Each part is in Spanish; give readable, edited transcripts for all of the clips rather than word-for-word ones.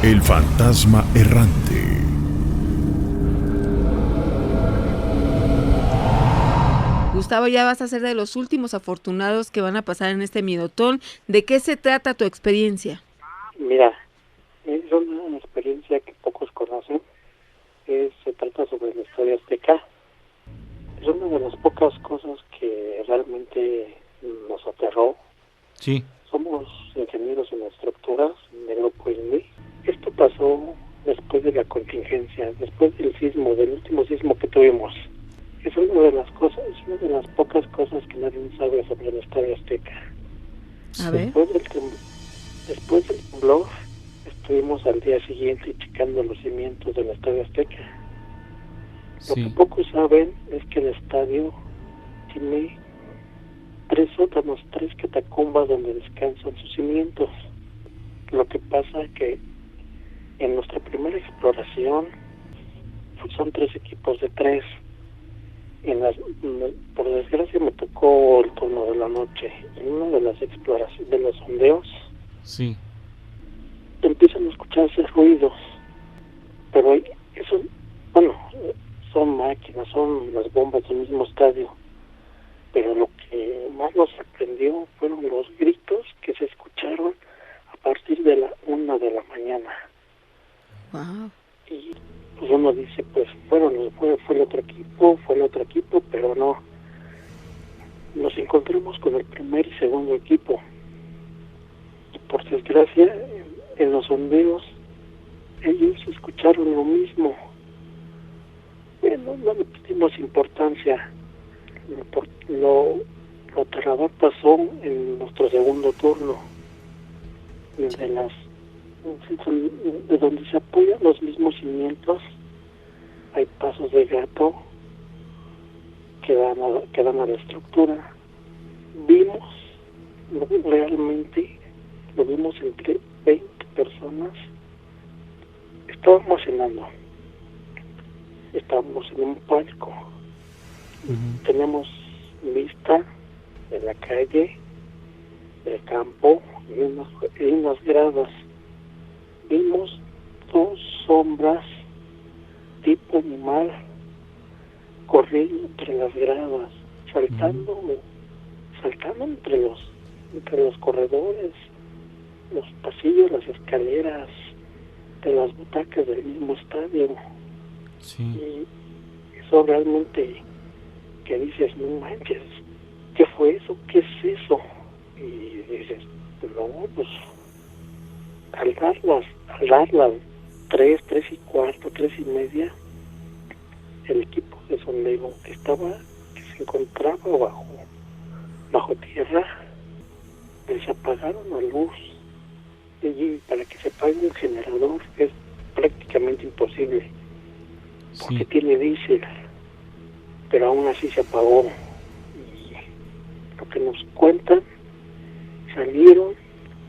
El fantasma errante. Gustavo, ya vas a ser de los últimos afortunados que van a pasar en este miedotón. ¿De qué se trata tu experiencia? Mira, es una experiencia que pocos conocen. Se trata sobre la historia azteca. Es una de las pocas cosas que realmente nos aterró. Sí. Somos ingenieros en estructuras en el grupo INMI. Esto pasó después de la contingencia, después del último sismo que tuvimos. Es una de las pocas cosas que nadie sabe sobre la historia azteca. A ver. Después del temblor, estuvimos al día siguiente checando los cimientos del estadio azteca. Lo que pocos saben es que el estadio tiene 3 sótanos, 3 catacumbas donde descansan sus cimientos. Lo que pasa que en nuestra primera exploración son 3 equipos de 3. Por desgracia me tocó el turno de la noche. En una de las exploraciones, de los sondeos, sí, empiezan a escucharse ruidos, pero eso, son máquinas, son las bombas del mismo estadio. Pero lo que más nos sorprendió fueron los gritos que se escucharon a partir de la 1 de la mañana. Wow. Y pues uno dice, pues fue el otro equipo, pero no. Nos encontramos con el primer y segundo equipo. Y por desgracia, en los sondeos, ellos escucharon lo mismo. No le pusimos importancia. Lo aterrador pasó en nuestro segundo turno. De donde se apoyan los mismos cimientos, hay pasos de gato que dan a la estructura. Realmente lo vimos entre 20 personas. Estábamos cenando. Estábamos en un palco. Tenemos vista de la calle, del campo y unas gradas. Vimos 2 sombras tipo animal corriendo entre las gradas, saltando entre los corredores, los pasillos, las escaleras de las butacas del mismo estadio. Sí. Y eso realmente, que dices, no manches, ¿qué fue eso? ¿Qué es eso? Y dices, no, pues al dar las 3 y cuarto, 3 y media, el equipo de sondeo que se encontraba bajo tierra, les apagaron la luz. Y para que se apague un generador es prácticamente imposible, porque tiene diésel, pero aún así se apagó. Y lo que nos cuentan, salieron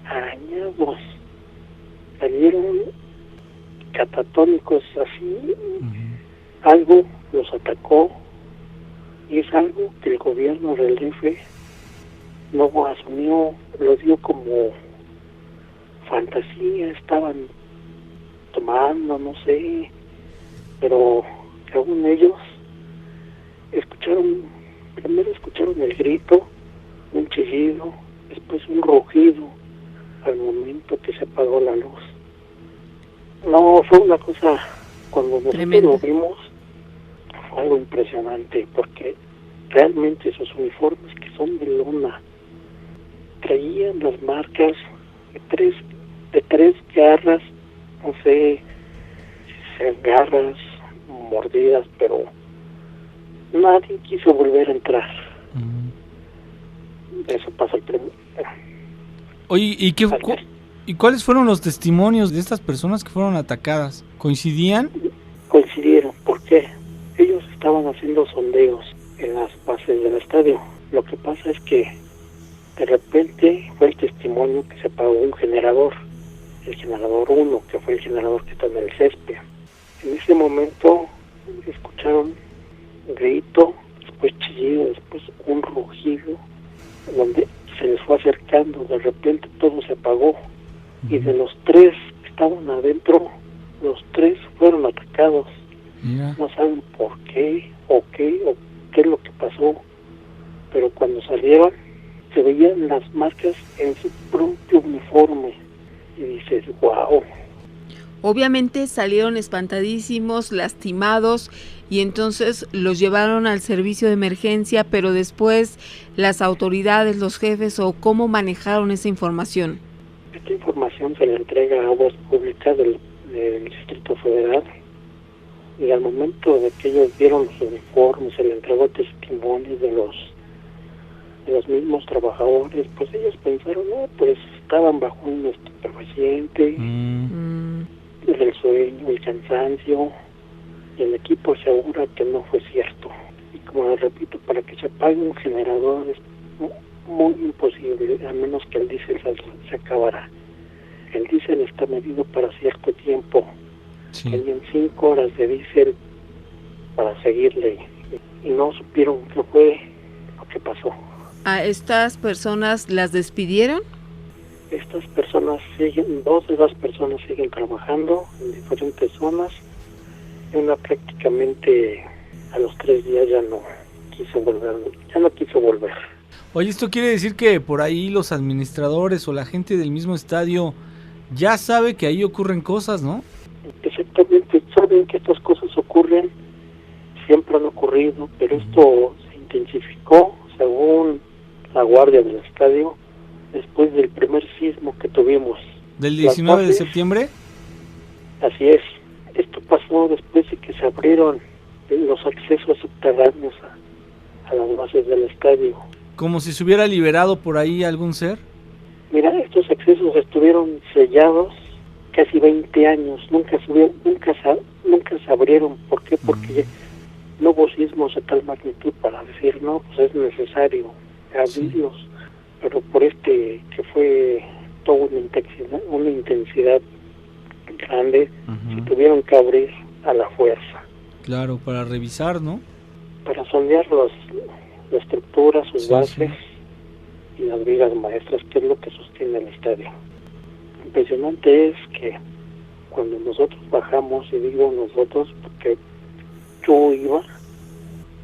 arañados, salieron catatónicos así. Algo los atacó, y es algo que el gobierno del DF no asumió, lo dio como fantasía. Estaban tomando, no sé, pero según ellos primero escucharon el grito, un chillido, después un rugido al momento que se apagó la luz. No, fue una cosa, cuando nosotros lo vimos, fue algo impresionante, porque realmente esos uniformes que son de lona traían las marcas de tres garras, no sé si sean garras, mordidas, pero nadie quiso volver a entrar. Eso pasó el primero. Oye, ¿y cuáles fueron los testimonios de estas personas que fueron atacadas? ¿Coincidían? Coincidieron, ¿por qué? Ellos estaban haciendo sondeos en las bases del estadio. Lo que pasa es que de repente fue el testimonio que se apagó un generador, el generador 1, que fue el generador que está en el césped. En ese momento escucharon un grito, después chillido, después un rugido, donde se les fue acercando. De repente todo se apagó, y de los 3 que estaban adentro, los 3 fueron atacados. Mira. No saben por qué o qué es lo que pasó, pero cuando salieron se veían las marcas en su propio uniforme y dices, wow. Obviamente salieron espantadísimos, lastimados, y entonces los llevaron al servicio de emergencia, pero después las autoridades, los jefes, o cómo manejaron esa información. Esta información se le entrega a Aguas Públicas del Distrito Federal, y al momento de que ellos vieron los uniformes, se le entregó testimonios de los mismos trabajadores, pues ellos pensaron, pues estaban bajo un estupefaciente, el sueño, el cansancio, y el equipo asegura que no fue cierto. Y como les repito, para que se apague un generador es muy imposible, a menos que el diésel se acabara. El diésel está medido para cierto tiempo. Sí. Tenían 5 horas de diésel para seguirle, y no supieron qué fue lo que pasó. ¿A estas personas las despidieron? Estas personas siguen, 2 de las personas siguen trabajando en diferentes zonas, y una prácticamente a los 3 días ya no quiso volver. Oye, esto quiere decir que por ahí los administradores o la gente del mismo estadio ya sabe que ahí ocurren cosas, ¿no? Exactamente, saben que estas cosas ocurren, siempre han ocurrido, pero esto se intensificó, según la guardia del estadio, después del primer sismo que tuvimos. ¿Del 19 de septiembre? Así es. Esto pasó después de que se abrieron los accesos subterráneos a las bases del estadio. ¿Como si se hubiera liberado por ahí algún ser? Mira, estos accesos estuvieron sellados casi 20 años, nunca se abrieron. ¿Por qué? Porque no hubo sismos de tal magnitud para decir, no, pues es necesario abrirlos. Sí. Pero por que fue toda una intensidad grande, se tuvieron que abrir a la fuerza. Claro, para revisar, ¿no? Para sondear la estructura, sus bases y las vigas maestras, que es lo que sostiene el estadio. Impresionante es que cuando nosotros bajamos, y digo nosotros porque yo iba,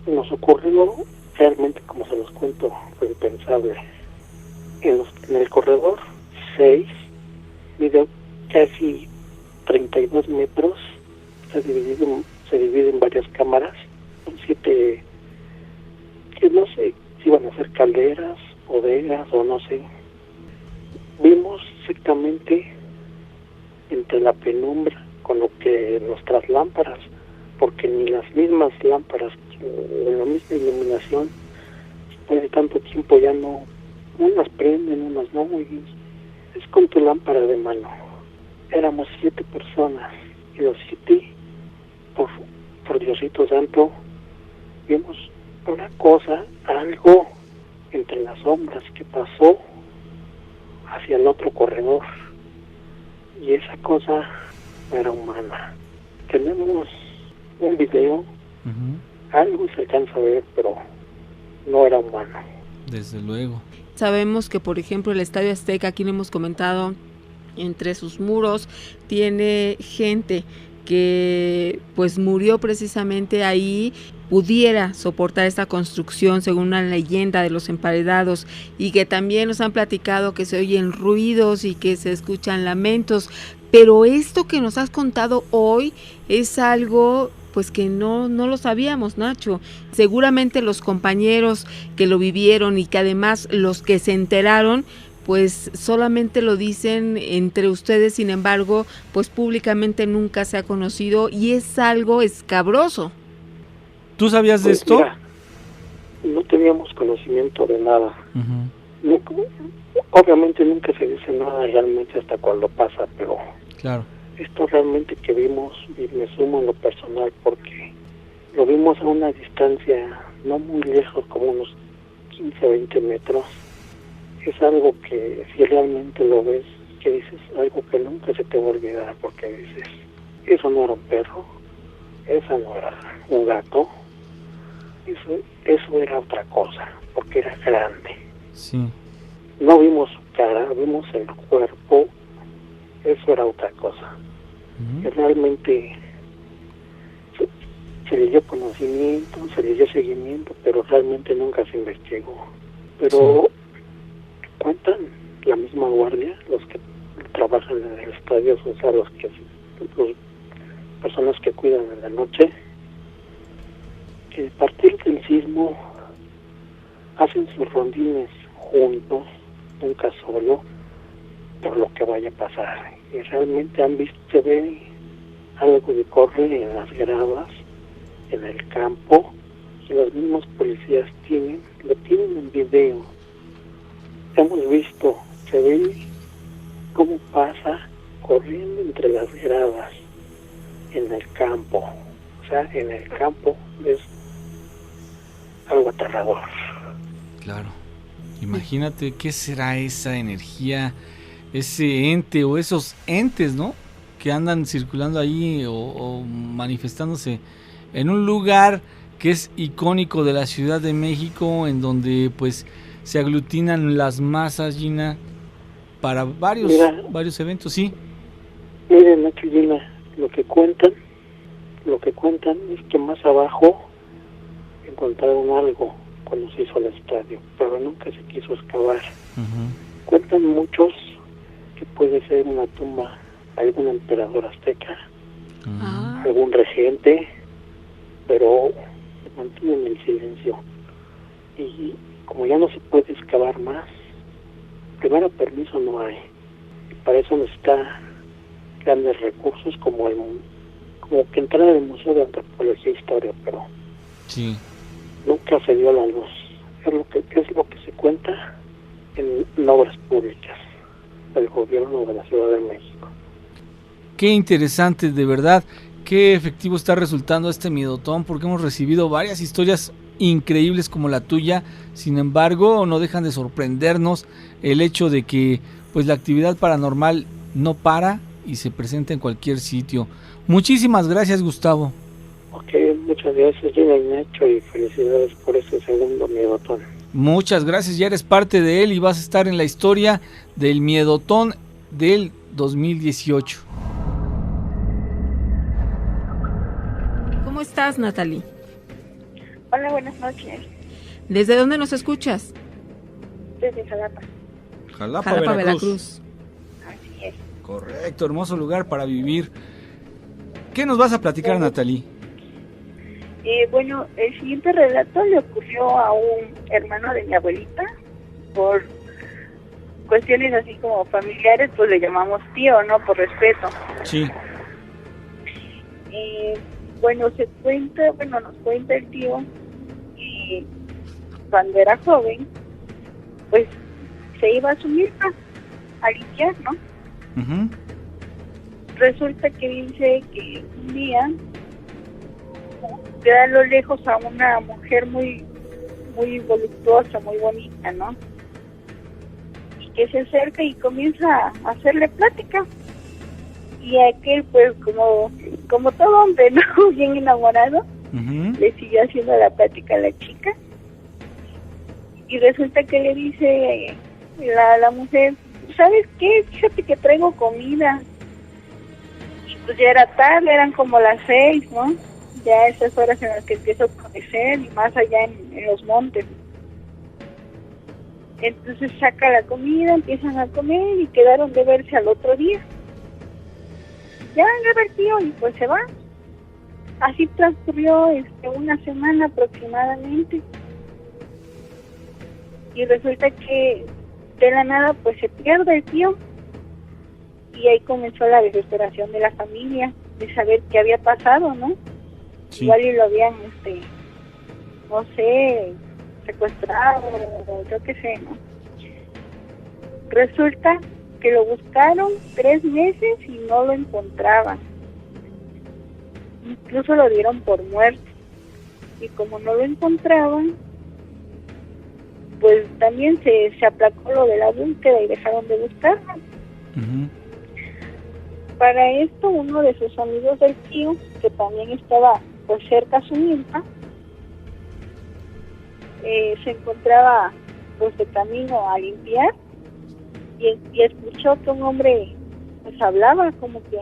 nos ocurrió realmente, como se los cuento, fue impensable. En el corredor 6, mide casi 32 metros, se divide en varias cámaras, son 7, que no sé si iban a ser calderas, bodegas o no sé. Vimos exactamente entre la penumbra con lo que nuestras lámparas, porque ni las mismas lámparas, en la misma iluminación, después de tanto tiempo ya no, unas prenden, unas no, y es con tu lámpara de mano. Éramos 7 personas, y los 7, por Diosito Santo, vimos una cosa, algo entre las sombras que pasó hacia el otro corredor, y esa cosa no era humana. Tenemos un video, algo se alcanza a ver, pero no era humano. Desde luego. Sabemos que, por ejemplo, el Estadio Azteca, aquí lo hemos comentado, entre sus muros tiene gente que pues murió precisamente ahí, pudiera soportar esta construcción según una leyenda de los emparedados, y que también nos han platicado que se oyen ruidos y que se escuchan lamentos, pero esto que nos has contado hoy es algo pues que no lo sabíamos, Nacho. Seguramente los compañeros que lo vivieron y que además los que se enteraron pues solamente lo dicen entre ustedes, sin embargo, pues públicamente nunca se ha conocido, y es algo escabroso. ¿Tú sabías de esto? Mira, no teníamos conocimiento de nada. Obviamente nunca se dice nada realmente hasta cuando pasa, pero claro, esto realmente que vimos, y me sumo en lo personal, porque lo vimos a una distancia no muy lejos, como unos 15 o 20 metros. Es algo que si realmente lo ves, que dices, algo que nunca se te va a olvidar, porque dices, eso no era un perro, eso no era un gato, eso era otra cosa, porque era grande. Sí. No vimos su cara, vimos el cuerpo eso era otra cosa. Que realmente se le dio conocimiento, se le dio seguimiento, pero realmente nunca se investigó. Pero cuentan la misma guardia, los que trabajan en el estadio, o sea, las personas que cuidan en la noche, que a partir del sismo hacen sus rondines juntos, nunca solo, por lo que vaya a pasar. Y realmente han visto, se ve algo de correr en las gradas, en el campo, y los mismos policías lo tienen en video. Hemos visto, se ve cómo pasa corriendo entre las gradas en el campo. O sea, en el campo es algo aterrador. Claro. Imagínate qué será esa energía, ese ente o esos entes, ¿no? Que andan circulando ahí o manifestándose en un lugar que es icónico de la Ciudad de México, en donde pues se aglutinan las masas, Gina, para varios eventos, sí. Miren, Nacho y Gina, lo que cuentan es que más abajo encontraron algo cuando se hizo el estadio, pero nunca se quiso excavar. Cuentan muchos que puede ser una tumba, algún emperador azteca, algún regente, pero mantienen el silencio. Y como ya no se puede excavar más, primero permiso no hay. Para eso necesita grandes recursos como que entrar al Museo de Antropología e Historia, pero sí, nunca se dio a la luz. Es lo que se cuenta en obras públicas del gobierno de la Ciudad de México. Qué interesante, de verdad, qué efectivo está resultando este miedotón, porque hemos recibido varias historias increíbles como la tuya. Sin embargo, no dejan de sorprendernos el hecho de que pues la actividad paranormal no para y se presenta en cualquier sitio. Muchísimas gracias, Gustavo. Ok, muchas gracias, Gina y Nacho, y felicidades por este segundo miedotón. Muchas gracias, ya eres parte de él y vas a estar en la historia del miedotón del 2018. ¿Cómo estás, Natalie? Hola, buenas noches. ¿Desde dónde nos escuchas? Desde Jalapa. Jalapa, Veracruz. Así es. Correcto, hermoso lugar para vivir. ¿Qué nos vas a platicar, Natalie? Bueno, el siguiente relato le ocurrió a un hermano de mi abuelita. Por cuestiones así como familiares, pues le llamamos tío, ¿no? Por respeto. Sí. Bueno, nos cuenta el tío que cuando era joven, pues se iba a su milpa a limpiar, ¿no? Uh-huh. Resulta que dice que un día ve a lo lejos a una mujer muy voluptuosa, muy bonita, ¿no? Y que se acerca y comienza a hacerle plática. Y aquel, pues, como todo hombre, ¿no? Bien enamorado, Uh-huh. le sigue haciendo la plática a la chica. Y resulta que le dice la mujer, ¿sabes qué? Fíjate que traigo comida. Y pues ya era tarde, eran como las 6, ¿no? Ya esas horas en las que empieza a oscurecer y más allá en los montes. Entonces saca la comida, empiezan a comer y quedaron de verse al otro día. Ya le tío y pues se va. Así transcurrió una semana aproximadamente. Y resulta que de la nada pues se pierde el tío. Y ahí comenzó la desesperación de la familia de saber qué había pasado, ¿no? Sí. Igual y lo habían, no sé, secuestrado o yo qué sé, ¿no? Resulta que lo buscaron 3 meses y no lo encontraban. Incluso lo dieron por muerto. Y como no lo encontraban, pues también se aplacó lo de la búsqueda y dejaron de buscarlo. Uh-huh. Para esto, uno de sus amigos del tío, que también estaba pues cerca a su milpa, se encontraba pues de camino a limpiar y escuchó que un hombre pues hablaba como que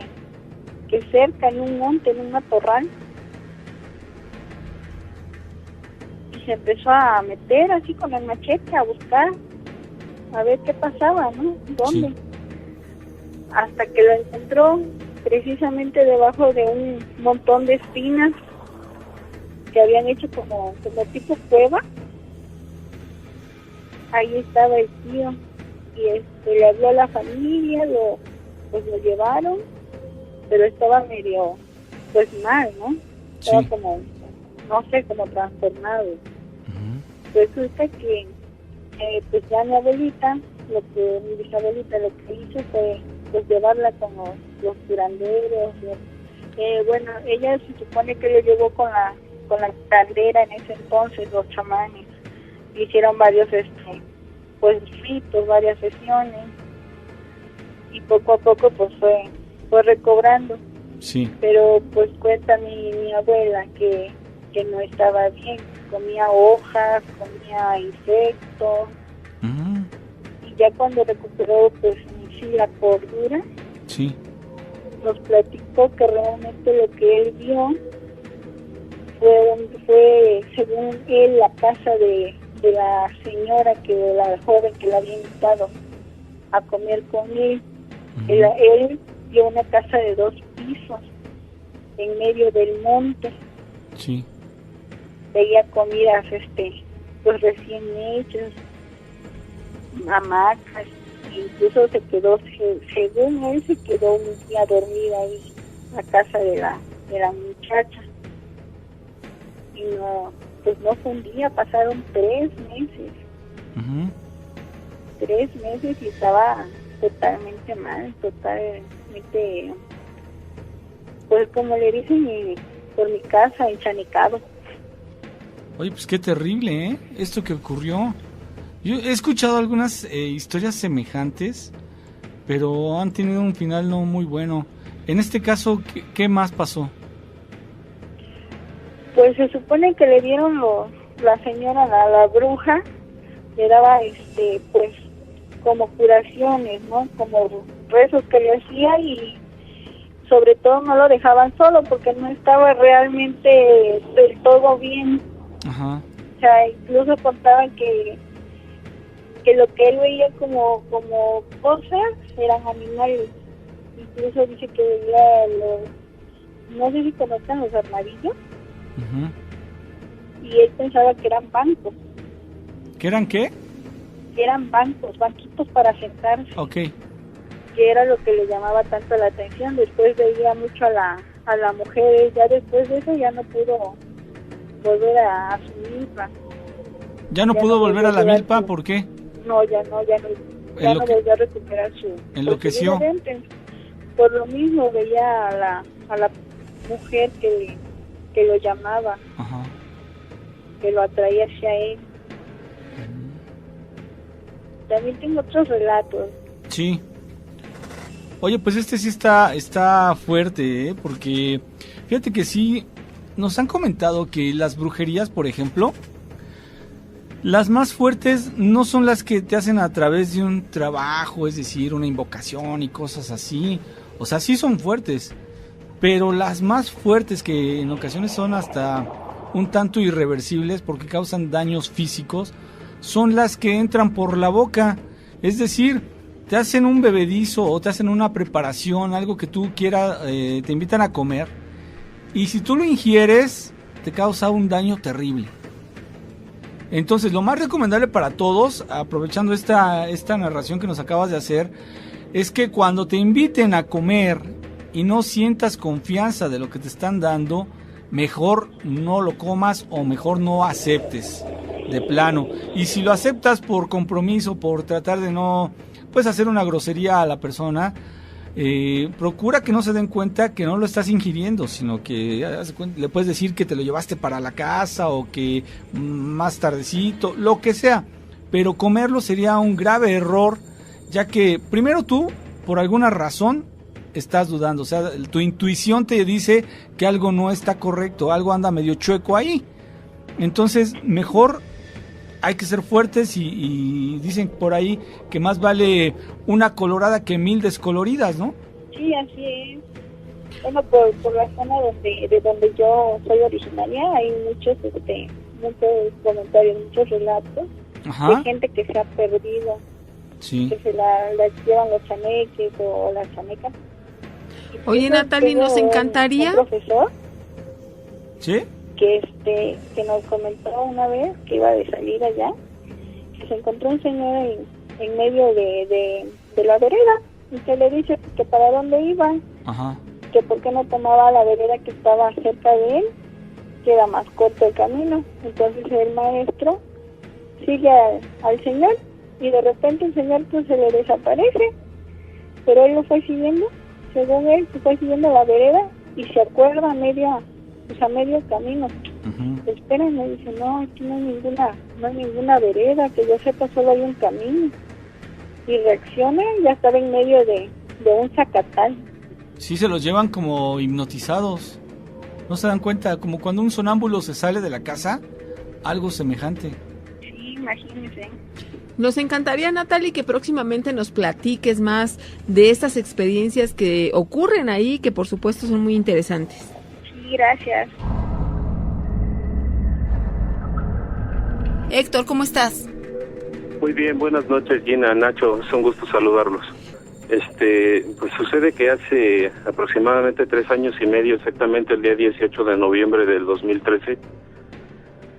cerca en un monte, en un matorral. Y se empezó a meter así con el machete a buscar, a ver qué pasaba, ¿no? ¿Dónde? Sí. Hasta que lo encontró precisamente debajo de un montón de espinas que habían hecho como tipo cueva. Ahí estaba el tío y le habló a la familia, pues lo llevaron, pero estaba medio pues mal, ¿no? Estaba Sí. como, no sé, como trastornado. Ujú. Resulta que pues ya mi bisabuelita lo que hizo fue pues llevarla con los curanderos. Bueno, ella se supone que lo llevó con la caldera en ese entonces, los chamanes. Hicieron varios pues ritos, varias sesiones, y poco a poco pues fue recobrando. Sí. Pero pues cuenta mi abuela que no estaba bien, comía hojas, comía insectos, Ujú. y ya cuando recuperó pues sí la cordura, Sí. nos platicó que realmente lo que él vio fue según él la casa de la señora, la joven que la había invitado a comer con él. Ujú. Él vio una casa de 2 pisos en medio del monte. Sí. Veía comidas pues recién hechas, hamacas, incluso se quedó, según él, se quedó un día dormida ahí en la casa de la muchacha. Y no, pues no fue un día, pasaron 3 meses. Ujú. 3 meses y estaba totalmente mal, totalmente, pues como le dicen por mi casa, enchanicado. Oye, pues qué terrible, ¿eh? Esto que ocurrió. Yo he escuchado algunas historias semejantes, pero han tenido un final no muy bueno. En este caso, ¿qué más pasó? Pues se supone que le dieron la señora, la bruja, le daba pues como curaciones, ¿no? Como rezos que le hacía, y sobre todo no lo dejaban solo porque no estaba realmente del todo bien. Ajá. O sea, incluso contaban que lo que él veía como cosas eran animales. Incluso dice que veía no sé si conocen los armadillos, Ujú. y él pensaba que eran bancos. ¿Qué eran qué? Que eran banquitos para sentarse, Ok. que era lo que le llamaba tanto la atención. Después veía mucho a la mujer, ya después de eso ya no pudo volver a asumirla. ¿Ya no Ya pudo no volver a la volvió a milpa? su- ¿Por qué? No, ya no volvió a recuperar su Enloqueció. su vida de antes. Por lo mismo veía a la mujer que lo llamaba, Ajá. que lo atraía hacia él. También tengo otros relatos. Sí. Oye, pues este sí está fuerte, ¿eh? Porque fíjate que sí, nos han comentado que las brujerías, por ejemplo, las más fuertes no son las que te hacen a través de un trabajo, es decir, una invocación y cosas así. O sea, sí son fuertes, pero las más fuertes, que en ocasiones son hasta un tanto irreversibles porque causan daños físicos, son las que entran por la boca. Es decir, te hacen un bebedizo o te hacen una preparación, algo que tú quieras, te invitan a comer, y si tú lo ingieres, te causa un daño terrible. Entonces, lo más recomendable para todos, aprovechando esta narración que nos acabas de hacer, es que cuando te inviten a comer y no sientas confianza de lo que te están dando, mejor no lo comas o mejor no aceptes de plano. Y si lo aceptas por compromiso, por tratar de no pues hacer una grosería a la persona, procura que no se den cuenta que no lo estás ingiriendo, sino que le puedes decir que te lo llevaste para la casa o que más tardecito, lo que sea, pero comerlo sería un grave error, ya que primero tú, por alguna razón, estás dudando. O sea, tu intuición te dice que algo no está correcto, algo anda medio chueco ahí. Entonces, mejor hay que ser fuertes y dicen por ahí que más vale una colorada que 1000 descoloridas, ¿no? Sí, así es. Bueno, por la zona de donde yo soy originaria hay muchos comentarios, muchos relatos de gente que se ha perdido, que se la llevan los chaneques o las chanecas. Oye, Natalie, nos encantaría... Un profesor, ¿sí? que nos comentó una vez que iba de salir allá, que se encontró un señor en medio de la vereda, y que le dice que para dónde iba, que por qué no tomaba la vereda que estaba cerca de él, que era más corto el camino. Entonces el maestro sigue al señor, y de repente el señor pues se le desaparece, pero él lo fue siguiendo, según él se fue siguiendo la vereda, y se acuerda a medio camino. Espérenme, dice, no, aquí no hay ninguna vereda, que yo sepa, solo hay un camino. Y reacciona, ya estaba en medio de un zacatal. Sí, se los llevan como hipnotizados. ¿No se dan cuenta? Como cuando un sonámbulo se sale de la casa, algo semejante. Sí, imagínense. Nos encantaría, Natalie, que próximamente nos platiques más de estas experiencias que ocurren ahí, que por supuesto son muy interesantes. Sí, gracias. Héctor, ¿cómo estás? Muy bien, buenas noches, Gina, Nacho, es un gusto saludarlos. Pues sucede que hace aproximadamente 3 años y medio, exactamente el día 18 de noviembre del 2013,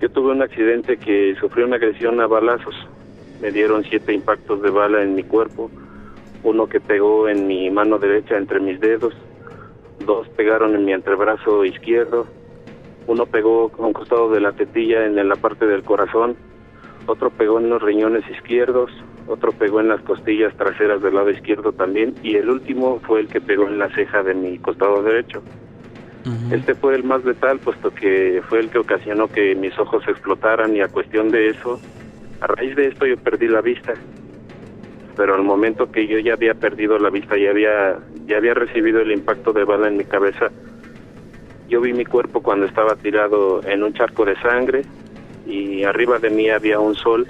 yo tuve un accidente que sufrí una agresión a balazos. Me dieron 7 impactos de bala en mi cuerpo, uno que pegó en mi mano derecha entre mis dedos, 2 pegaron en mi antebrazo izquierdo, uno pegó a un costado de la tetilla en la parte del corazón, otro pegó en los riñones izquierdos, otro pegó en las costillas traseras del lado izquierdo también, y el último fue el que pegó en la ceja de mi costado derecho. Este fue el más letal, puesto que fue el que ocasionó que mis ojos explotaran, y a cuestión de eso, a raíz de esto yo perdí la vista. Pero al momento que yo ya había perdido la vista, ya había recibido el impacto de bala en mi cabeza, yo vi mi cuerpo cuando estaba tirado en un charco de sangre, y arriba de mí había un sol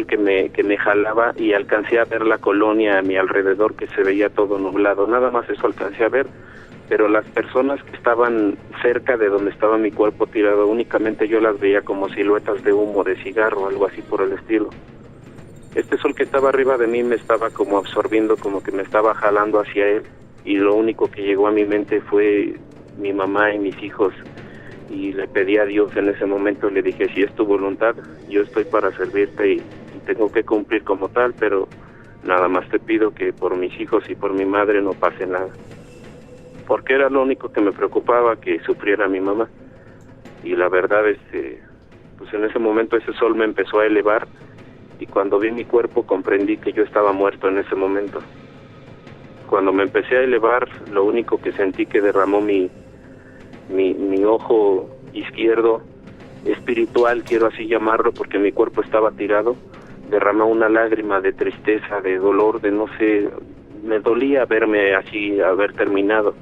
que me jalaba, y alcancé a ver la colonia a mi alrededor, que se veía todo nublado. Nada más eso alcancé a ver, pero las personas que estaban cerca de donde estaba mi cuerpo tirado, únicamente yo las veía como siluetas de humo de cigarro, algo así por el estilo. Este sol que estaba arriba de mí me estaba como absorbiendo, como que me estaba jalando hacia él, y lo único que llegó a mi mente fue mi mamá y mis hijos, y le pedí a Dios en ese momento, le dije, si es tu voluntad, yo estoy para servirte y tengo que cumplir como tal, pero nada más te pido que por mis hijos y por mi madre no pase nada. Porque era lo único que me preocupaba, que sufriera mi mamá. Y la verdad, pues en ese momento ese sol me empezó a elevar, y cuando vi mi cuerpo comprendí que yo estaba muerto en ese momento. Cuando me empecé a elevar, lo único que sentí que derramó mi ojo izquierdo, espiritual, quiero así llamarlo, porque mi cuerpo estaba tirado, derramó una lágrima de tristeza, de dolor, de no sé, me dolía verme así, haber terminado.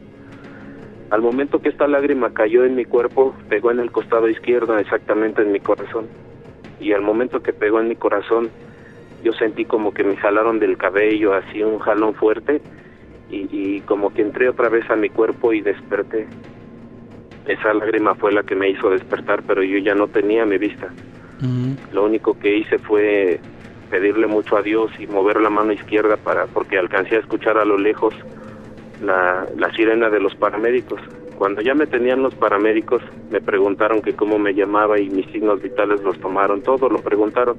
Al momento que esta lágrima cayó en mi cuerpo, pegó en el costado izquierdo, exactamente en mi corazón. Y al momento que pegó en mi corazón, yo sentí como que me jalaron del cabello, así un jalón fuerte, y como que entré otra vez a mi cuerpo y desperté. Esa lágrima fue la que me hizo despertar, pero yo ya no tenía mi vista. Lo único que hice fue pedirle mucho a Dios y mover la mano izquierda porque alcancé a escuchar a lo lejos la sirena de los paramédicos. Cuando ya me tenían los paramédicos, me preguntaron que cómo me llamaba, y mis signos vitales los tomaron, todo lo preguntaron.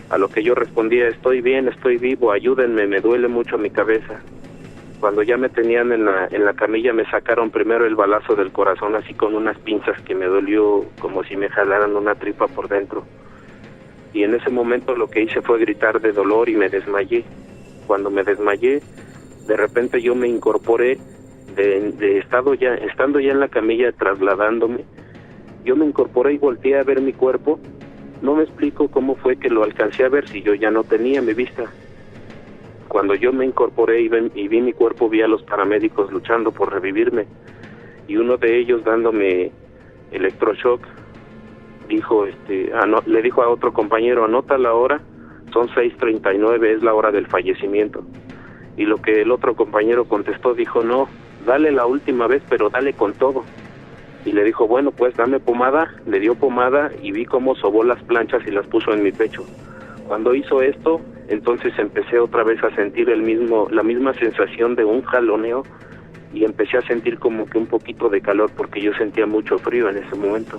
A lo que yo respondía, estoy bien, estoy vivo, ayúdenme, me duele mucho mi cabeza. Cuando ya me tenían en la camilla, me sacaron primero el balazo del corazón, así con unas pinzas, que me dolió como si me jalaran una tripa por dentro. Y en ese momento lo que hice fue gritar de dolor y me desmayé. Cuando me desmayé, de repente yo me incorporé, estando ya en la camilla trasladándome, yo me incorporé y volteé a ver mi cuerpo. No me explico cómo fue que lo alcancé a ver si yo ya no tenía mi vista. Cuando yo me incorporé y vi mi cuerpo, vi a los paramédicos luchando por revivirme, y uno de ellos dándome electroshock, le dijo a otro compañero, anota la hora, son 6:39, es la hora del fallecimiento. Y lo que el otro compañero contestó, dijo, no, dale la última vez, pero dale con todo. Y le dijo, bueno, pues dame pomada. Le dio pomada y vi cómo sobó las planchas y las puso en mi pecho. Cuando hizo esto, entonces empecé otra vez a sentir la misma sensación de un jaloneo, y empecé a sentir como que un poquito de calor, porque yo sentía mucho frío en ese momento.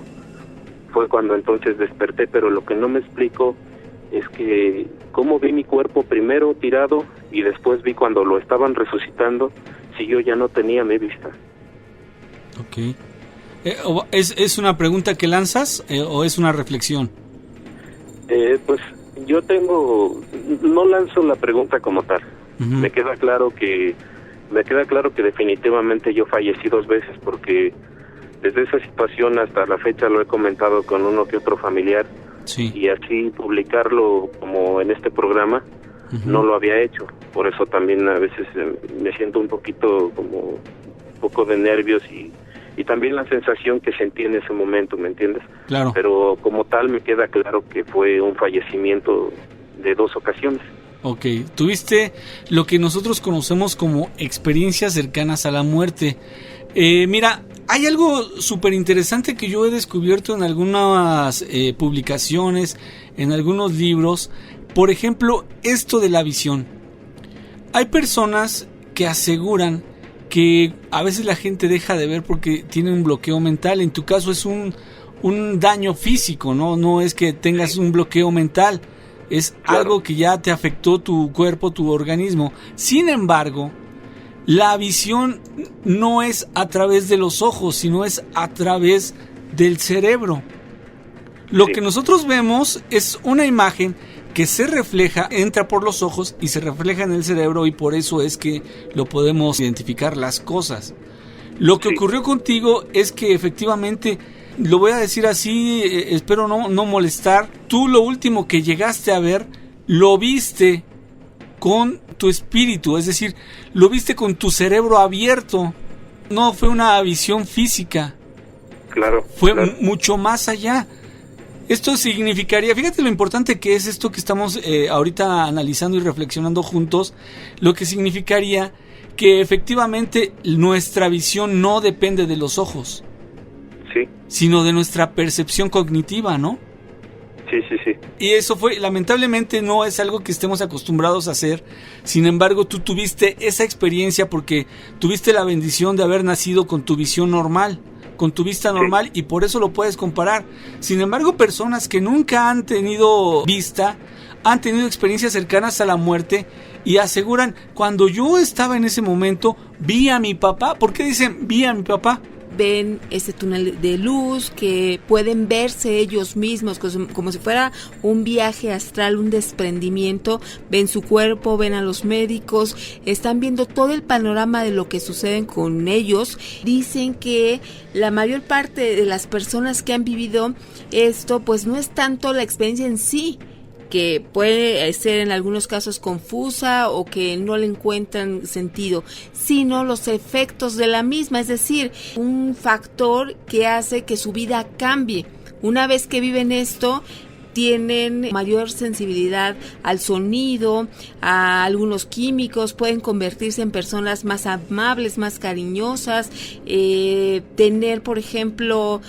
Fue cuando entonces desperté, pero lo que no me explico es que cómo vi mi cuerpo primero tirado y después vi cuando lo estaban resucitando, si yo ya no tenía mi vista. Ok. ¿Es una pregunta que lanzas o es una reflexión? Pues yo no lanzo la pregunta como tal. Uh-huh. Me queda claro que definitivamente yo fallecí 2 veces, porque desde esa situación hasta la fecha lo he comentado con uno que otro familiar. Sí. Y así publicarlo como en este programa, uh-huh, no lo había hecho. Por eso también a veces me siento un poco de nervios y también la sensación que sentí en ese momento, ¿me entiendes? Claro. Pero como tal me queda claro que fue un fallecimiento de 2 ocasiones. Ok, tuviste lo que nosotros conocemos como experiencias cercanas a la muerte. Mira, hay algo súper interesante que yo he descubierto en algunas publicaciones, en algunos libros. Por ejemplo, esto de la visión. Hay personas que aseguran que a veces la gente deja de ver porque tiene un bloqueo mental. En tu caso es un daño físico, no es que tengas un bloqueo mental. Es claro, algo que ya te afectó tu cuerpo, tu organismo. Sin embargo, la visión no es a través de los ojos, sino es a través del cerebro. Lo que nosotros vemos es una imagen que se refleja, entra por los ojos y se refleja en el cerebro, y por eso es que lo podemos identificar las cosas. Lo que ocurrió contigo es que efectivamente, lo voy a decir así, espero no molestar, tú lo último que llegaste a ver, lo viste con tu espíritu, es decir, lo viste con tu cerebro abierto, no fue una visión física. Claro. Fue mucho más allá. Esto significaría, fíjate lo importante que es esto que estamos ahorita analizando y reflexionando juntos, lo que significaría que efectivamente nuestra visión no depende de los ojos, sí, sino de nuestra percepción cognitiva, ¿no? Sí. Y eso lamentablemente no es algo que estemos acostumbrados a hacer. Sin embargo, tú tuviste esa experiencia porque tuviste la bendición de haber nacido con tu visión normal, con tu vista normal, y por eso lo puedes comparar. Sin embargo, personas que nunca han tenido vista, han tenido experiencias cercanas a la muerte y aseguran, cuando yo estaba en ese momento, vi a mi papá. ¿Por qué dicen vi a mi papá? Ven ese túnel de luz, que pueden verse ellos mismos como si fuera un viaje astral, un desprendimiento. Ven su cuerpo, ven a los médicos, están viendo todo el panorama de lo que sucede con ellos. Dicen que la mayor parte de las personas que han vivido esto, pues no es tanto la experiencia en sí, que puede ser en algunos casos confusa o que no le encuentran sentido, sino los efectos de la misma, es decir, un factor que hace que su vida cambie. Una vez que viven esto, tienen mayor sensibilidad al sonido, a algunos químicos, pueden convertirse en personas más amables, más cariñosas, tener, por ejemplo,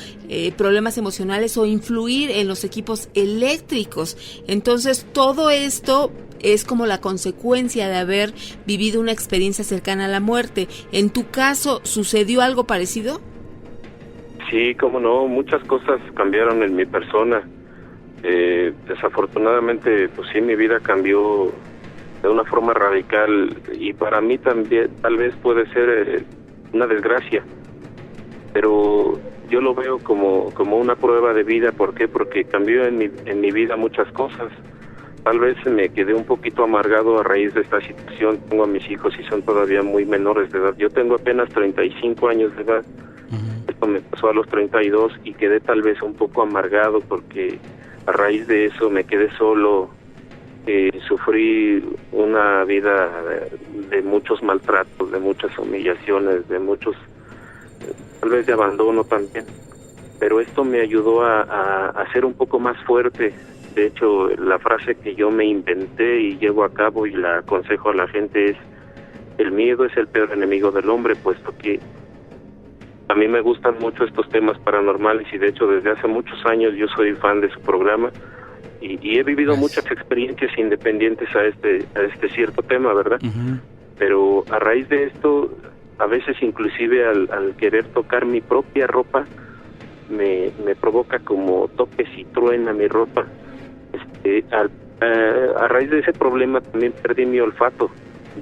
problemas emocionales o influir en los equipos eléctricos. Entonces, todo esto es como la consecuencia de haber vivido una experiencia cercana a la muerte. ¿En tu caso sucedió algo parecido? Sí, cómo no, muchas cosas cambiaron en mi persona. Desafortunadamente, pues sí, mi vida cambió de una forma radical, y para mí también tal vez puede ser una desgracia, pero yo lo veo como una prueba de vida. ¿Por qué? Porque cambió en mi vida muchas cosas. Tal vez me quedé un poquito amargado a raíz de esta situación. Tengo a mis hijos y son todavía muy menores de edad. Yo tengo apenas 35 años de edad. Uh-huh. Esto me pasó a los 32 y quedé tal vez un poco amargado porque a raíz de eso me quedé solo, sufrí una vida de muchos maltratos, de muchas humillaciones, de muchos, tal vez de abandono también. Pero esto me ayudó a ser un poco más fuerte. De hecho, la frase que yo me inventé y llevo a cabo y la aconsejo a la gente es: el miedo es el peor enemigo del hombre, puesto que a mí me gustan mucho estos temas paranormales y de hecho desde hace muchos años yo soy fan de su programa y he vivido muchas experiencias independientes a este cierto tema, ¿verdad? Uh-huh. Pero a raíz de esto, a veces inclusive al querer tocar mi propia ropa, me provoca como toques y truena mi ropa. A raíz de ese problema también perdí mi olfato.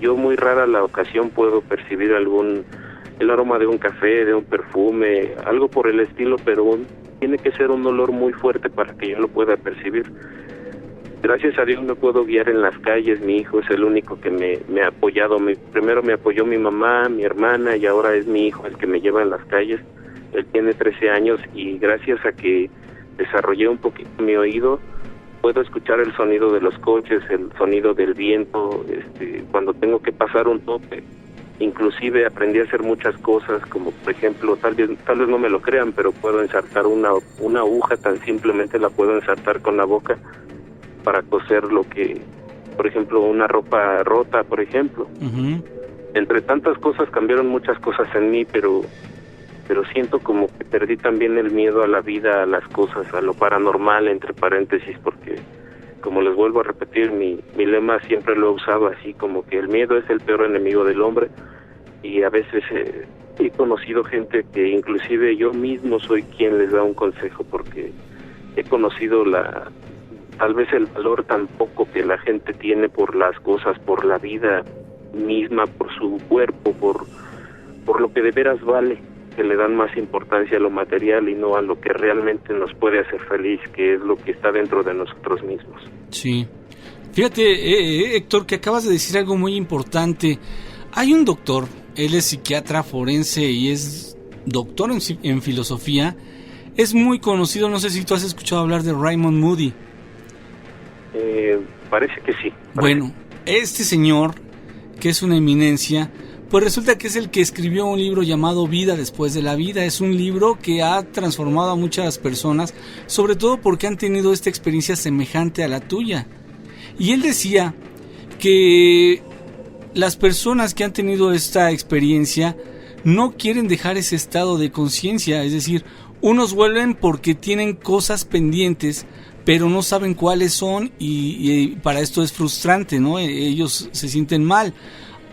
Yo muy rara la ocasión puedo percibir el aroma de un café, de un perfume, algo por el estilo, pero tiene que ser un olor muy fuerte para que yo lo pueda percibir. Gracias a Dios me puedo guiar en las calles. Mi hijo es el único que me ha apoyado. Primero me apoyó mi mamá, mi hermana, y ahora es mi hijo el que me lleva en las calles. Él tiene 13 años y gracias a que desarrollé un poquito mi oído, puedo escuchar el sonido de los coches, el sonido del viento, cuando tengo que pasar un tope. Inclusive aprendí a hacer muchas cosas, como por ejemplo, tal vez no me lo crean, pero puedo ensartar una aguja, tan simplemente la puedo ensartar con la boca para coser lo que, por ejemplo, una ropa rota, por ejemplo. Uh-huh. Entre tantas cosas cambiaron muchas cosas en mí, pero siento como que perdí también el miedo a la vida, a las cosas, a lo paranormal, entre paréntesis, porque como les vuelvo a repetir, mi lema siempre lo he usado así, como que el miedo es el peor enemigo del hombre, y a veces he conocido gente que inclusive yo mismo soy quien les da un consejo, porque he conocido tal vez el valor tan poco que la gente tiene por las cosas, por la vida misma, por su cuerpo, por lo que de veras vale, que le dan más importancia a lo material y no a lo que realmente nos puede hacer feliz, que es lo que está dentro de nosotros mismos. Sí. Fíjate, Héctor, que acabas de decir algo muy importante. Hay un doctor, él es psiquiatra forense y es doctor en filosofía. Es muy conocido, no sé si tú has escuchado hablar de Raymond Moody. Parece que sí. Bueno, este señor, que es una eminencia, pues resulta que es el que escribió un libro llamado Vida después de la vida. Es un libro que ha transformado a muchas personas, sobre todo porque han tenido esta experiencia semejante a la tuya. Y él decía que las personas que han tenido esta experiencia no quieren dejar ese estado de conciencia, es decir, unos vuelven porque tienen cosas pendientes, pero no saben cuáles son y para esto es frustrante, ¿no? Ellos se sienten mal.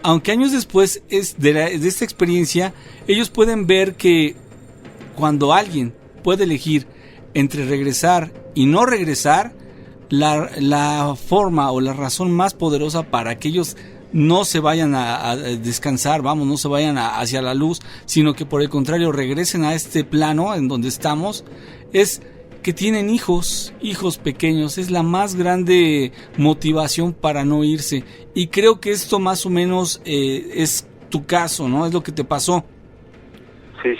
Aunque años después de esta experiencia, ellos pueden ver que cuando alguien puede elegir entre regresar y no regresar, la forma o la razón más poderosa para que ellos no se vayan a descansar, no se vayan hacia la luz, sino que por el contrario regresen a este plano en donde estamos, es que tienen hijos pequeños. Es la más grande motivación para no irse, y creo que esto más o menos es tu caso, ¿no? Es lo que te pasó. Sí.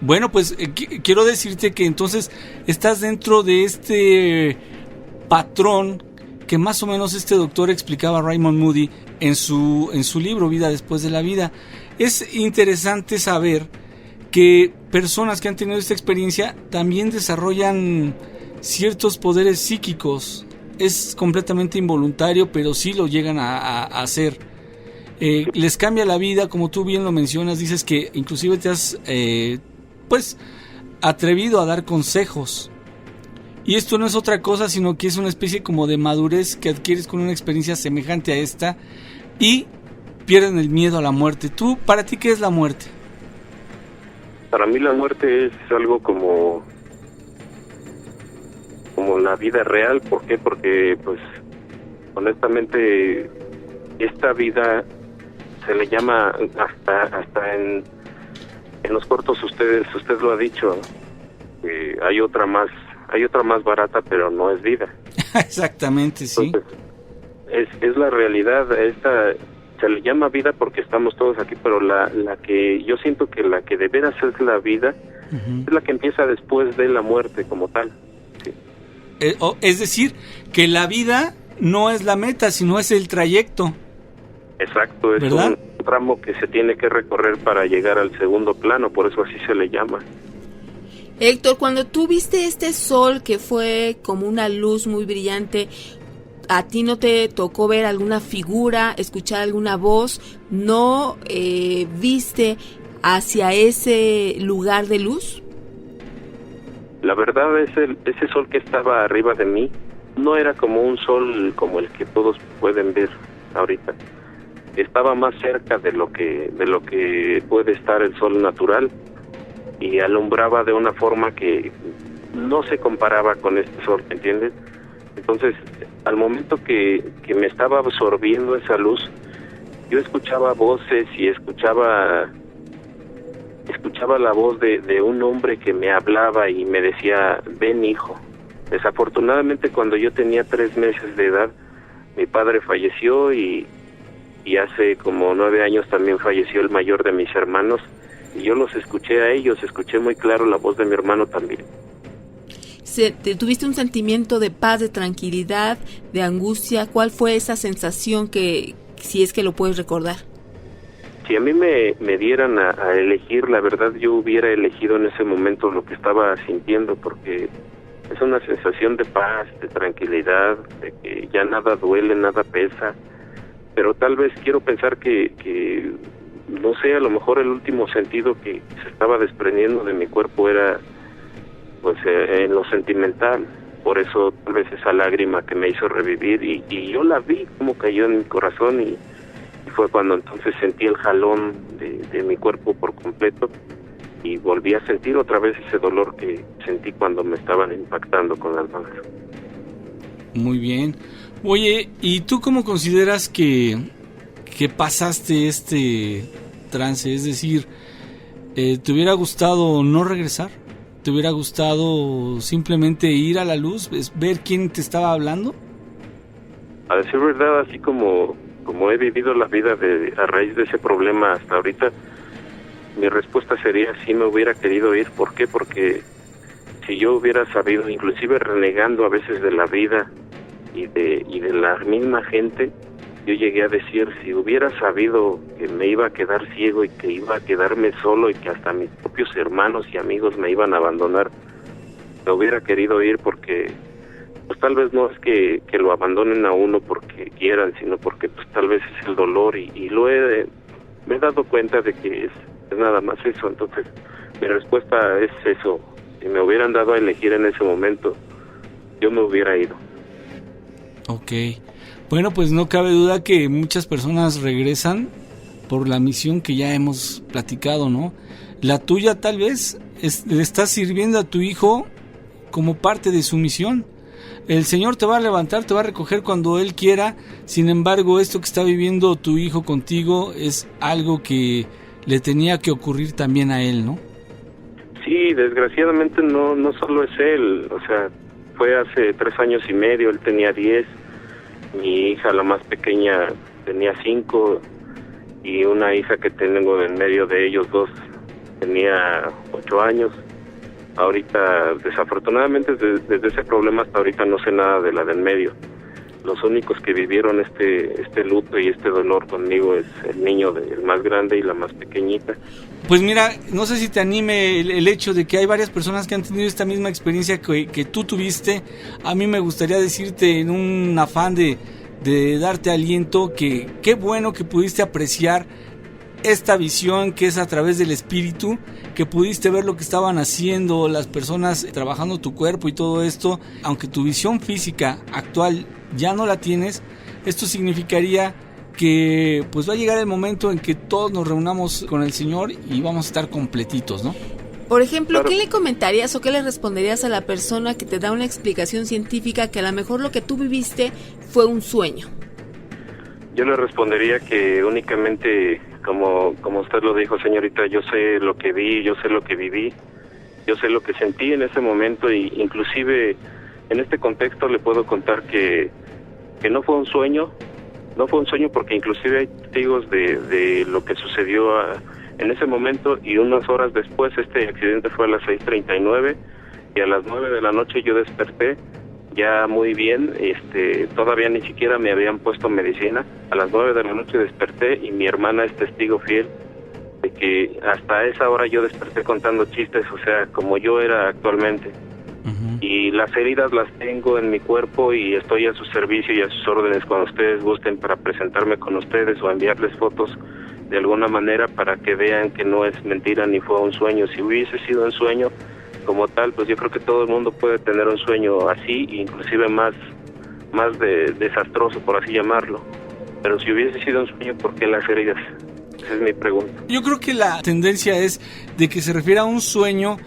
Bueno, pues quiero decirte que entonces estás dentro de este patrón que más o menos este doctor explicaba, Raymond Moody, en su libro Vida después de la vida. Es interesante saber que personas que han tenido esta experiencia también desarrollan ciertos poderes psíquicos. Es completamente involuntario, pero sí lo llegan a hacer. Les cambia la vida, como tú bien lo mencionas. Dices que inclusive te has atrevido a dar consejos. Y esto no es otra cosa, sino que es una especie como de madurez que adquieres con una experiencia semejante a esta, y pierden el miedo a la muerte. ¿Para ti qué es la muerte? Para mí la muerte es algo como la vida real. ¿Por qué? Porque, pues, honestamente, esta vida se le llama hasta en los cortos, usted lo ha dicho, hay otra más barata, pero no es vida. Exactamente, sí. Entonces, es la realidad. Esta se le llama vida porque estamos todos aquí, pero la que yo siento que la que de veras es la vida, uh-huh, es la que empieza después de la muerte como tal. Sí. Es decir, que la vida no es la meta, sino es el trayecto. Exacto, es un tramo que se tiene que recorrer para llegar al segundo plano, por eso así se le llama. Héctor, cuando tú viste este sol que fue como una luz muy brillante, ¿A ti no te tocó ver alguna figura, escuchar alguna voz? ¿No viste hacia ese lugar de luz? La verdad, ese sol que estaba arriba de mí no era como un sol como el que todos pueden ver ahorita. Estaba más cerca de lo que puede estar el sol natural y alumbraba de una forma que no se comparaba con este sol, ¿entiendes? Entonces, al momento que me estaba absorbiendo esa luz, yo escuchaba voces y escuchaba la voz de un hombre que me hablaba y me decía, ven hijo. Desafortunadamente, cuando yo tenía 3 meses de edad, mi padre falleció y hace como 9 años también falleció el mayor de mis hermanos, y yo los escuché a ellos, escuché muy claro la voz de mi hermano también. ¿Tuviste un sentimiento de paz, de tranquilidad, de angustia? ¿Cuál fue esa sensación que, si es que lo puedes recordar? Si a mí me dieran a elegir, la verdad yo hubiera elegido en ese momento lo que estaba sintiendo, porque es una sensación de paz, de tranquilidad, de que ya nada duele, nada pesa, pero tal vez quiero pensar que no sé, a lo mejor el último sentido que se estaba desprendiendo de mi cuerpo era pues en lo sentimental, por eso tal vez esa lágrima que me hizo revivir y yo la vi como cayó en mi corazón y fue cuando entonces sentí el jalón de mi cuerpo por completo y volví a sentir otra vez ese dolor que sentí cuando me estaban impactando con las balas. Muy bien. Oye, ¿y tú cómo consideras que pasaste este trance? Es decir, ¿te hubiera gustado no regresar? ¿Te hubiera gustado simplemente ir a la luz, ver quién te estaba hablando? A decir verdad, así como he vivido la vida a raíz de ese problema hasta ahorita, mi respuesta sería sí me hubiera querido ir. ¿Por qué? Porque si yo hubiera sabido, inclusive renegando a veces de la vida y de la misma gente, yo llegué a decir, si hubiera sabido que me iba a quedar ciego y que iba a quedarme solo y que hasta mis propios hermanos y amigos me iban a abandonar, me hubiera querido ir, porque pues tal vez no es que lo abandonen a uno porque quieran, sino porque pues tal vez es el dolor y me he dado cuenta de que es nada más eso. Entonces mi respuesta es eso. Si me hubieran dado a elegir en ese momento, yo me hubiera ido. Ok. Bueno, pues no cabe duda que muchas personas regresan por la misión que ya hemos platicado, ¿no? La tuya tal vez le estás sirviendo a tu hijo como parte de su misión. El Señor te va a levantar, te va a recoger cuando Él quiera. Sin embargo, esto que está viviendo tu hijo contigo es algo que le tenía que ocurrir también a él, ¿no? Sí, desgraciadamente no solo es él. O sea, fue hace 3 años y medio, él tenía 10. Mi hija, la más pequeña, tenía 5. Y una hija que tengo en medio de ellos 2 tenía 8 años. Ahorita, desafortunadamente, desde ese problema hasta ahorita no sé nada de la del medio. Los únicos que vivieron este luto y este dolor conmigo es el niño, el más grande, y la más pequeñita. Pues mira, no sé si te anime el hecho de que hay varias personas que han tenido esta misma experiencia que tú tuviste. A mí me gustaría decirte, en un afán de darte aliento, que qué bueno que pudiste apreciar esta visión que es a través del espíritu, que pudiste ver lo que estaban haciendo las personas trabajando tu cuerpo y todo esto. Aunque tu visión física actual ya no la tienes, esto significaría que pues va a llegar el momento en que todos nos reunamos con el Señor y vamos a estar completitos, ¿no? Por ejemplo, Claro. ¿qué le comentarías o qué le responderías a la persona que te da una explicación científica que a lo mejor lo que tú viviste fue un sueño? Yo le respondería que únicamente, como usted lo dijo, señorita, yo sé lo que vi, yo sé lo que viví, yo sé lo que sentí en ese momento, y inclusive en este contexto le puedo contar que no fue un sueño, porque inclusive hay testigos de lo que sucedió en ese momento, y unas horas después. Este accidente fue a las 6:39 y a las 9 de la noche yo desperté ya muy bien. Todavía ni siquiera me habían puesto medicina. A las 9 de la noche desperté, y mi hermana es testigo fiel de que hasta esa hora yo desperté contando chistes, o sea, como yo era actualmente. y las heridas las tengo en mi cuerpo y estoy a su servicio y a sus órdenes cuando ustedes gusten para presentarme con ustedes o enviarles fotos de alguna manera para que vean que no es mentira ni fue un sueño. Si hubiese sido un sueño como tal, pues yo creo que todo el mundo puede tener un sueño así, inclusive más desastroso, por así llamarlo. Pero si hubiese sido un sueño, ¿por qué las heridas? Esa es mi pregunta. Yo creo que la tendencia es de que se refiere a un sueño,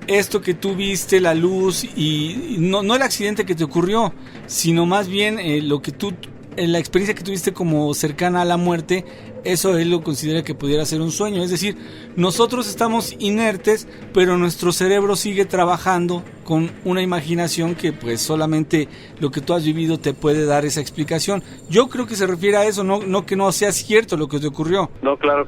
esto que tú viste, la luz, y no el accidente que te ocurrió, sino más bien la experiencia que tuviste como cercana a la muerte. Eso él lo considera que pudiera ser un sueño. Es decir, nosotros estamos inertes, pero nuestro cerebro sigue trabajando con una imaginación que pues solamente lo que tú has vivido te puede dar esa explicación. Yo creo que se refiere a eso, no que no sea cierto lo que te ocurrió. No, claro,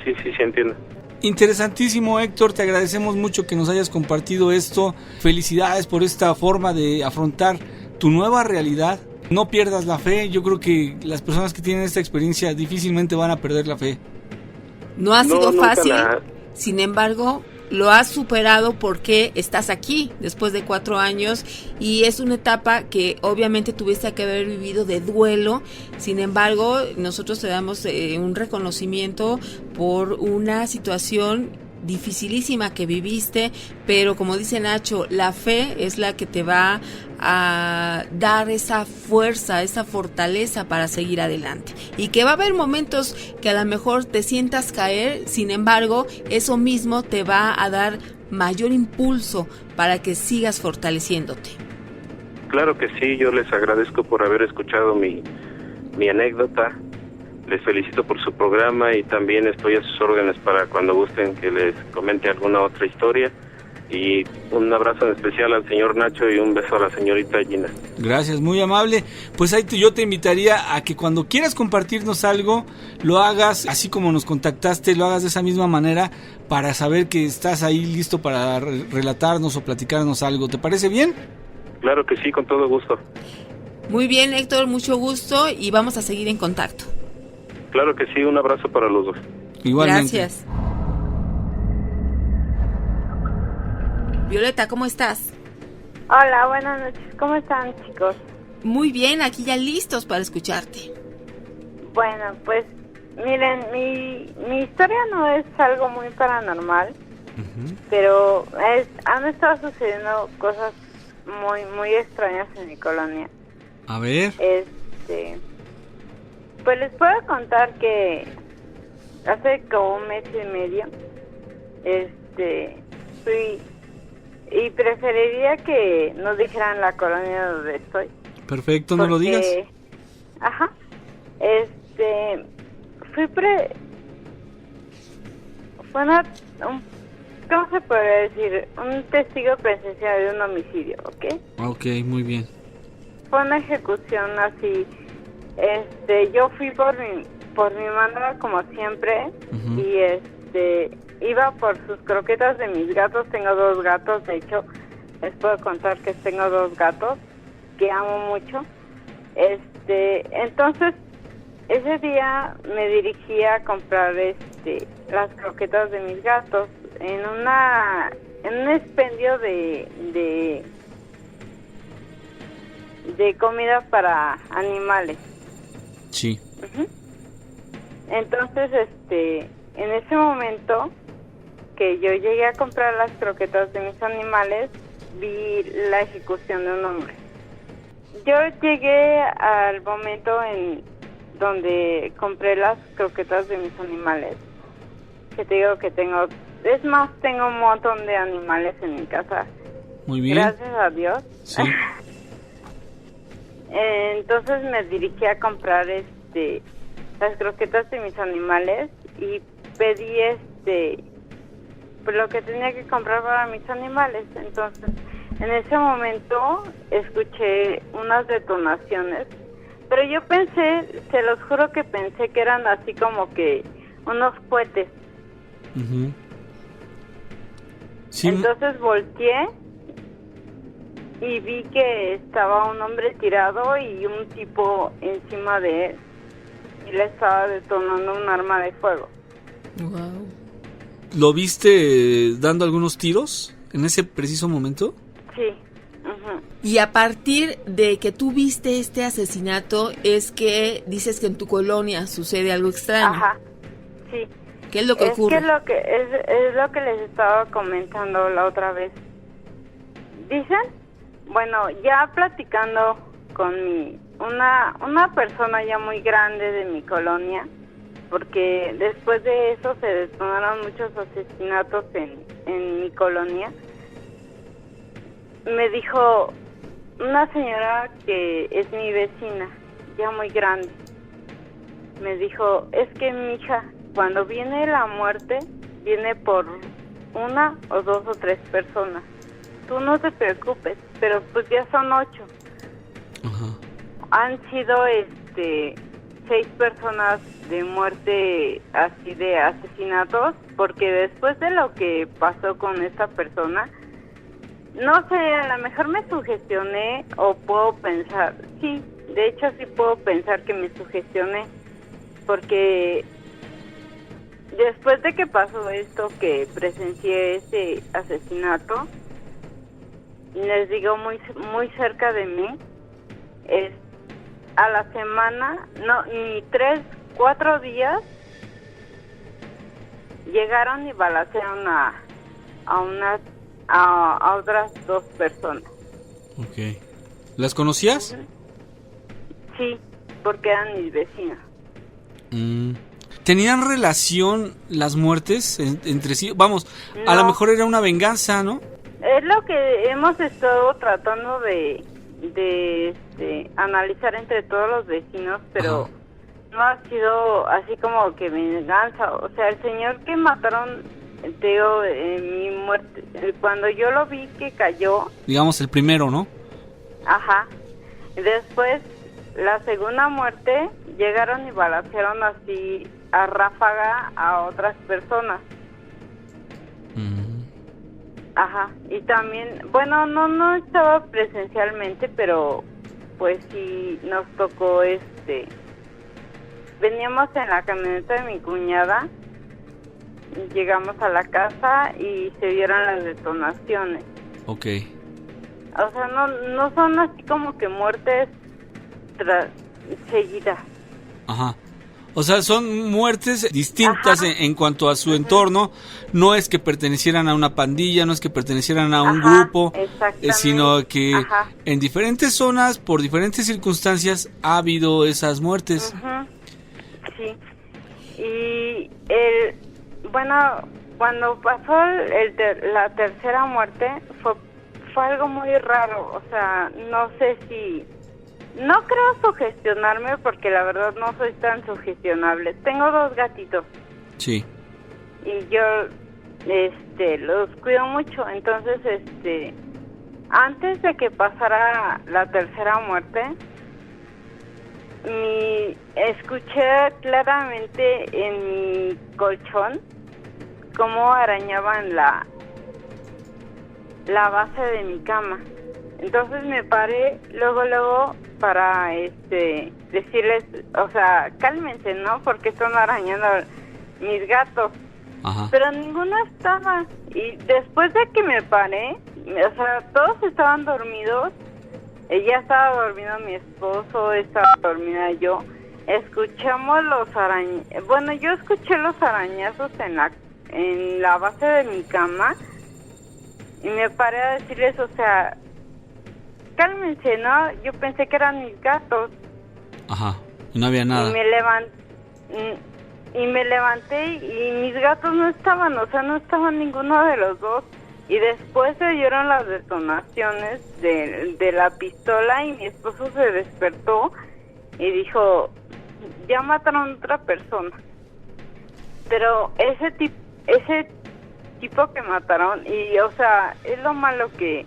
sí entiendo. Interesantísimo, Héctor, te agradecemos mucho que nos hayas compartido esto. Felicidades por esta forma de afrontar tu nueva realidad. No pierdas la fe. Yo creo que las personas que tienen esta experiencia difícilmente van a perder la fe. No ha sido fácil, sin embargo, lo has superado porque estás aquí después de 4 años y es una etapa que obviamente tuviste que haber vivido de duelo. Sin embargo, nosotros te damos un reconocimiento por una situación dificilísima que viviste, pero como dice Nacho, la fe es la que te va a dar esa fuerza, esa fortaleza para seguir adelante, y que va a haber momentos que a lo mejor te sientas caer, sin embargo, eso mismo te va a dar mayor impulso para que sigas fortaleciéndote. Claro que sí, yo les agradezco por haber escuchado mi anécdota. Les felicito por su programa y también estoy a sus órdenes para cuando gusten que les comente alguna otra historia. Y un abrazo en especial al señor Nacho y un beso a la señorita Gina. Gracias, muy amable. Pues ahí yo te invitaría a que cuando quieras compartirnos algo, lo hagas así como nos contactaste, lo hagas de esa misma manera para saber que estás ahí listo para relatarnos o platicarnos algo. ¿Te parece bien? Claro que sí, con todo gusto. Muy bien, Héctor, mucho gusto y vamos a seguir en contacto. Claro que sí, un abrazo para los dos. Igualmente. Gracias. Violeta, ¿cómo estás? Hola, buenas noches. ¿Cómo están, chicos? Muy bien, aquí ya listos para escucharte. Bueno, pues miren, mi historia no es algo muy paranormal, pero han estado sucediendo cosas muy extrañas en mi colonia. A ver. Pues les puedo contar que hace como 1 mes y medio, fui, y preferiría que no dijeran la colonia donde estoy. Perfecto, no lo digas. Ajá. ¿Cómo se puede decir? Un testigo presencial de un homicidio, ¿ok? Ok, muy bien. Fue una ejecución así. Yo fui por mi mano como siempre, y iba por sus croquetas de mis gatos. Tengo 2 gatos, de hecho les puedo contar que tengo 2 gatos que amo mucho. Entonces ese día me dirigí a comprar las croquetas de mis gatos en un expendio de comida para animales. Sí. Entonces, en ese momento que yo llegué a comprar las croquetas de mis animales, vi la ejecución de un hombre. Yo llegué al momento en donde compré las croquetas de mis animales, que te digo que tengo un montón de animales en mi casa. Muy bien. Gracias a Dios. Sí. Entonces me dirigí a comprar las croquetas de mis animales y pedí pues lo que tenía que comprar para mis animales. Entonces en ese momento escuché unas detonaciones, pero yo pensé, se los juro que pensé que eran así como que unos cohetes. Sí. Entonces volteé y vi que estaba un hombre tirado y un tipo encima de él, y le estaba detonando un arma de fuego. Wow. ¿Lo viste dando algunos tiros en ese preciso momento? Sí. Y a partir de que tú viste este asesinato, es que dices que en tu colonia sucede algo extraño. Ajá, sí. ¿Qué es lo que ocurre? Es lo que les estaba comentando la otra vez. Dicen, bueno, ya platicando con una persona ya muy grande de mi colonia, porque después de eso se detonaron muchos asesinatos en mi colonia, me dijo una señora que es mi vecina, ya muy grande, me dijo, es que mi hija, cuando viene la muerte, viene por 1 o 2 o 3 personas. Tú no te preocupes, pero pues ya son 8. Ajá. Han sido 6 personas de muerte así de asesinatos, porque después de lo que pasó con esta persona, no sé, a lo mejor me sugestioné o puedo pensar, sí, de hecho sí puedo pensar que me sugestioné, porque después de que pasó esto, que presencié ese asesinato, les digo, muy cerca de mí, a la semana, no, ni 3, 4 días, llegaron y balacearon a otras 2 personas. Ok. ¿Las conocías? Sí, porque eran mis vecinos. ¿Tenían relación las muertes entre sí? Vamos, No. A lo mejor era una venganza, ¿no? Es lo que hemos estado tratando de analizar entre todos los vecinos, pero Ajá. no ha sido así como que venganza. O sea, el señor que mataron, Teo, mi muerte, cuando yo lo vi que cayó, Digamos el primero, ¿no? ajá, después la segunda muerte llegaron y balacearon así a ráfaga a otras personas. Ajá, y también, bueno, no estaba presencialmente, pero pues sí nos tocó veníamos en la camioneta de mi cuñada, llegamos a la casa y se vieron las detonaciones. Ok. O sea, no son así como que muertes seguidas. Ajá. O sea, son muertes distintas en cuanto a su entorno. No es que pertenecieran a una pandilla, no es que pertenecieran a un grupo, sino que en diferentes zonas, por diferentes circunstancias, ha habido esas muertes. Sí. Y bueno, cuando pasó la tercera muerte, fue algo muy raro. O sea, no sé si... No creo sugestionarme porque la verdad no soy tan sugestionable. Tengo 2 gatitos. Sí. Y yo los cuido mucho. Entonces, antes de que pasara la tercera muerte, escuché claramente en mi colchón cómo arañaban la base de mi cama. Entonces me paré luego para decirles, o sea, cálmense, ¿no? Porque están arañando mis gatos. Ajá. Pero ninguno estaba. Y después de que me paré, o sea, todos estaban dormidos. Ya estaba dormido mi esposo, estaba dormida yo. Escuchamos bueno, yo escuché los arañazos en la base de mi cama y me paré a decirles, o sea, cálmense, ¿no? Yo pensé que eran mis gatos. Ajá, y no había nada. Y me levanté y mis gatos no estaban, o sea, no estaban ninguno de los 2. Y después se oyeron las detonaciones de la pistola y mi esposo se despertó y dijo, ya mataron a otra persona. Pero ese tipo que mataron, y o sea, es lo malo que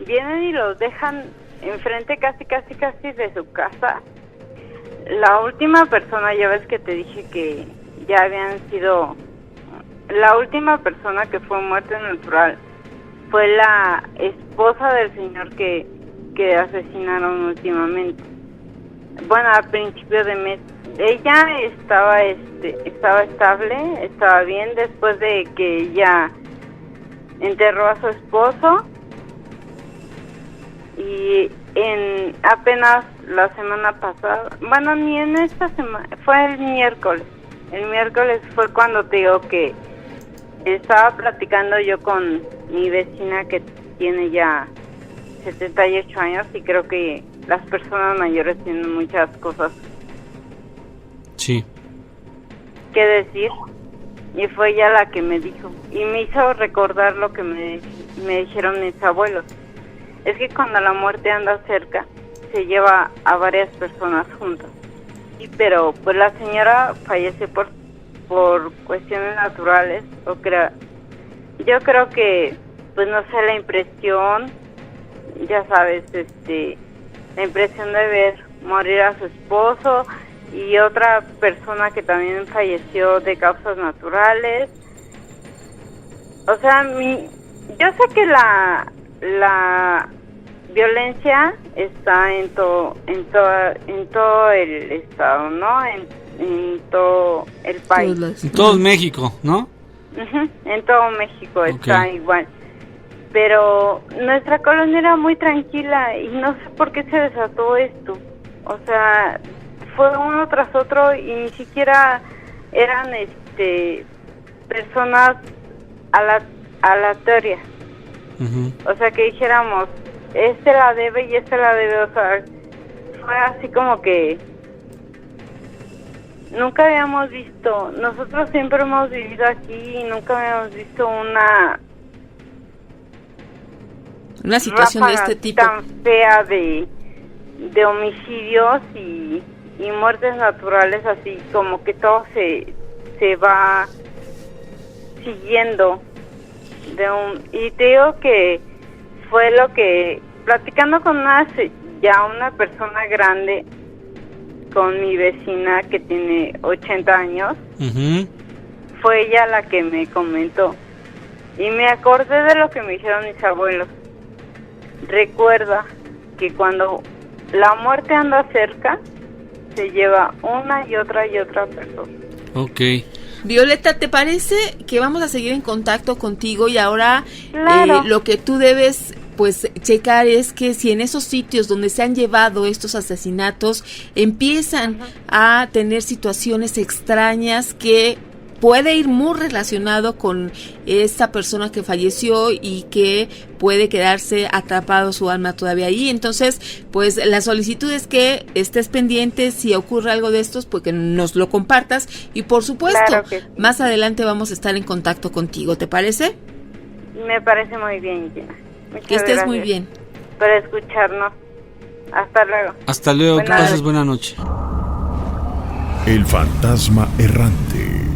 vienen y los dejan enfrente casi de su casa. La última persona, ya ves que te dije que ya habían sido, la última persona que fue muerte natural fue la esposa del señor que asesinaron últimamente. Bueno, a principio de mes. Ella estaba estable, estaba bien después de que ella enterró a su esposo. Y apenas la semana pasada, bueno, ni en esta semana, fue el miércoles. El miércoles fue cuando te digo que estaba platicando yo con mi vecina que tiene ya 78 años y creo que las personas mayores tienen muchas cosas Sí. que decir. Y fue ella la que me dijo. Y me hizo recordar lo que me dijeron mis abuelos. Es que cuando la muerte anda cerca, se lleva a varias personas juntas. Pero pues la señora fallece por cuestiones naturales. Yo creo que, pues no sé, la impresión, ya sabes, la impresión de ver morir a su esposo y otra persona que también falleció de causas naturales. O sea, yo sé que la violencia está en todo el estado, ¿no? En todo el país. En todo México, ¿no? Uh-huh. En todo México está igual. Pero nuestra colonia era muy tranquila y no sé por qué se desató esto. O sea, fue uno tras otro y ni siquiera eran personas aleatorias. Uh-huh. O sea, que dijéramos, la debe y la debe. O sea, fue así como que nunca habíamos visto, nosotros siempre hemos vivido aquí y nunca habíamos visto una situación de este tipo tan fea de homicidios y muertes naturales, así como que todo se va siguiendo y te digo que fue lo que, platicando con una persona grande, con mi vecina que tiene 80 años, uh-huh, fue ella la que me comentó y me acordé de lo que me dijeron mis abuelos. Recuerda que cuando la muerte anda cerca, se lleva una y otra persona. Ok. Violeta, ¿te parece que vamos a seguir en contacto contigo? Y ahora claro, lo que tú debes pues checar es que si en esos sitios donde se han llevado estos asesinatos empiezan a tener situaciones extrañas que puede ir muy relacionado con esta persona que falleció y que puede quedarse atrapado su alma todavía ahí. Entonces, pues la solicitud es que estés pendiente si ocurre algo de estos, pues que nos lo compartas y por supuesto, claro que sí, más adelante vamos a estar en contacto contigo, ¿te parece? Me parece muy bien, Gina. Muchas que estés gracias muy bien por escucharnos. Hasta luego. Hasta luego, que pases buena noche. El fantasma errante.